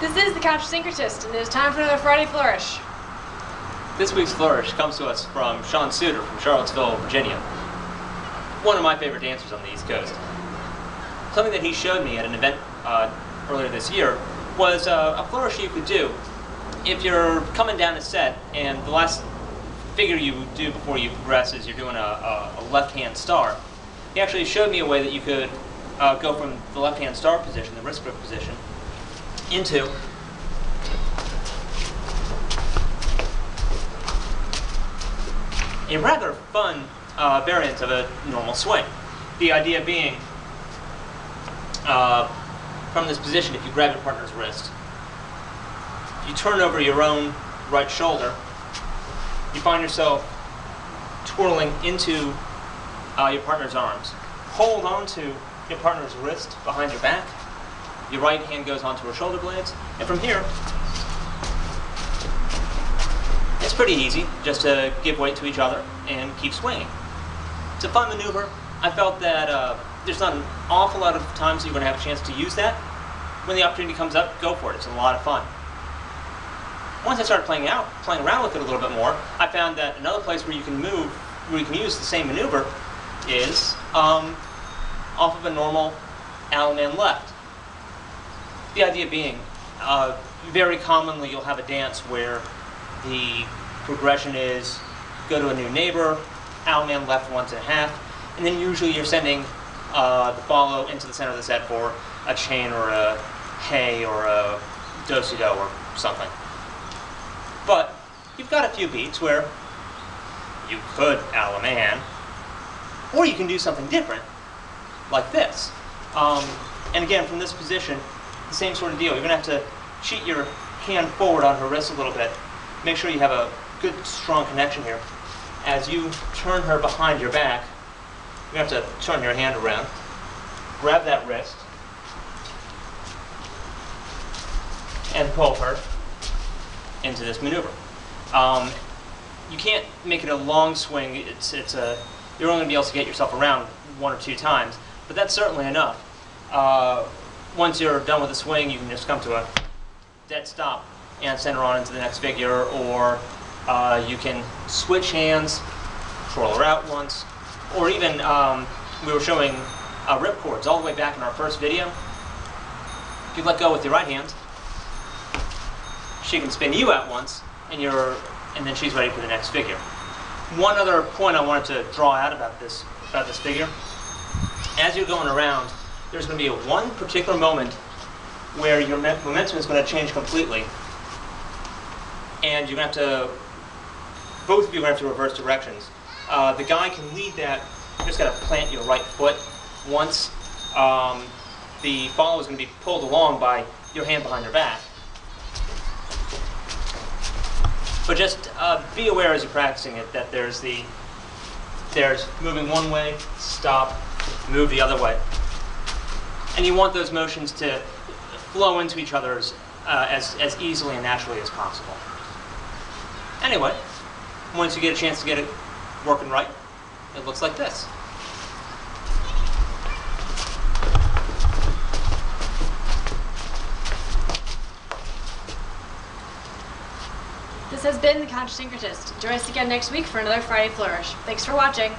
This is the contrasyncretist, and it is time for another Friday Flourish. This week's Flourish comes to us from Sean Suter from Charlottesville, Virginia. One of my favorite dancers on the East Coast. Something that he showed me at an event earlier this year was a flourish you could do if you're coming down a set and the last figure you do before you progress is you're doing a left-hand star. He actually showed me a way that you could go from the left-hand star position, the wrist grip position, into a rather fun variant of a normal swing. The idea being, from this position, if you grab your partner's wrist, you turn over your own right shoulder, you find yourself twirling into your partner's arms. Hold on to your partner's wrist behind your back. Your right hand goes onto her shoulder blades, and from here, it's pretty easy just to give weight to each other and keep swinging. It's a fun maneuver. I felt that there's not an awful lot of times you're going to have a chance to use that. When the opportunity comes up, go for it. It's a lot of fun. Once I started playing around with it a little bit more, I found that another place where you can use the same maneuver is off of a normal Allemande left. The idea being, very commonly you'll have a dance where the progression is go to a new neighbor, Allemande left 1.5, and then usually you're sending the follow into the center of the set for a chain or a hey or a do-si-do or something. But you've got a few beats where you could Allemande, or you can do something different, like this. And again, from this position, the same sort of deal. You're going to have to cheat your hand forward on her wrist a little bit. Make sure you have a good, strong connection here. As you turn her behind your back, you have to turn your hand around, grab that wrist, and pull her into this maneuver. You can't make it a long swing. You're only going to be able to get yourself around 1 or 2 times, but that's certainly enough. Once you're done with the swing, you can just come to a dead stop and send her on into the next figure, or you can switch hands, twirl her out once, or even we were showing ripcords all the way back in our first video. If you let go with your right hand, she can spin you out once, and then she's ready for the next figure. One other point I wanted to draw out about this figure: as you're going around, there's going to be one particular moment where your momentum is going to change completely, and you're going to have to, both of you are going to have to reverse directions. The guy can lead that. You just got to plant your right foot once. The follow is going to be pulled along by your hand behind your back. But just be aware as you're practicing it that there's moving one way, stop, move the other way. And you want those motions to flow into each other as easily and naturally as possible. Anyway, once you get a chance to get it working right, it looks like this. This has been the contrasyncretist. Join us again next week for another Friday Flourish. Thanks for watching.